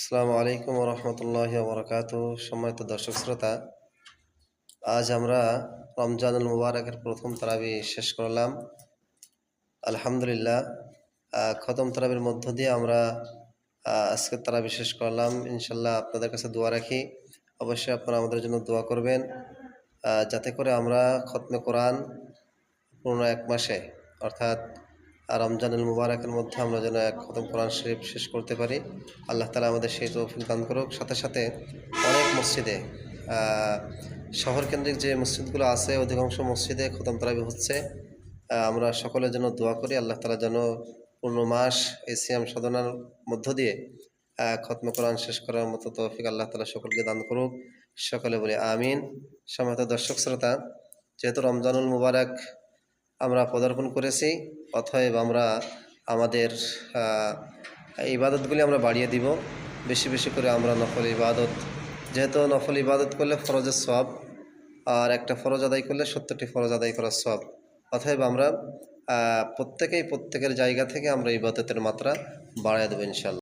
আসসালামু আলাইকুম ওয়া রাহমাতুল্লাহি ওয়া বারাকাতুহু। সম্মানিত দর্শক শ্রোতা, আজ আমরা রমজানুল মুবারকের প্রথম তারাবি শেষ করলাম। আলহামদুলিল্লাহ, খতম তারাবির মধ্য দিয়ে আমরা আজকের তারাবি শেষ করলাম। ইনশাআল্লাহ আপনাদের কাছে দোয়া রাখি, অবশ্যই আপনারা আমাদের জন্য দোয়া করবেন, যাতে করে আমরা খতমে কোরআন পূর্ণ এক মাসে অর্থাৎ রমজানুল মুবারকের মধ্যে আমরা যেন এক খতম কোরআন শরীফ শেষ করতে পারি। আল্লাহ তাআলা আমাদের সেই তৌফিক দান করুক। সাথে সাথে অনেক মসজিদে, শহর কেন্দ্রিক যে মসজিদগুলো আছে, অধিকাংশ মসজিদে খতম তারাবি হচ্ছে। আমরা সকলের জন্য দোয়া করি আল্লাহ তাআলা যেন পূর্ণ মাস এই সিয়াম সাধনার মধ্য দিয়ে খতমে কোরআন শেষ করার মতো তৌফিক আল্লাহ তাআলা সকলকে দান করুক। সকলে বলি আমিন। সম্মানিত দর্শক শ্রোতা, যেহেতু রমজানুল মুবারক আমরা পদার্পণ করেছি, অতএব আমরা আমাদের ইবাদতগুলি আমরা বাড়িয়ে দিব। বেশি বেশি করে আমরা নফল ইবাদত, যেহেতু নফল ইবাদত করলে ফরজের সওয়াব, আর একটা ফরজ আদায় করলে ৭০টি ফরজ আদায় করার সওয়াব। অতএব আমরা প্রত্যেকের জায়গা থেকে আমরা ইবাদতের মাত্রা বাড়ায় দেবো ইনশাআল্লাহ।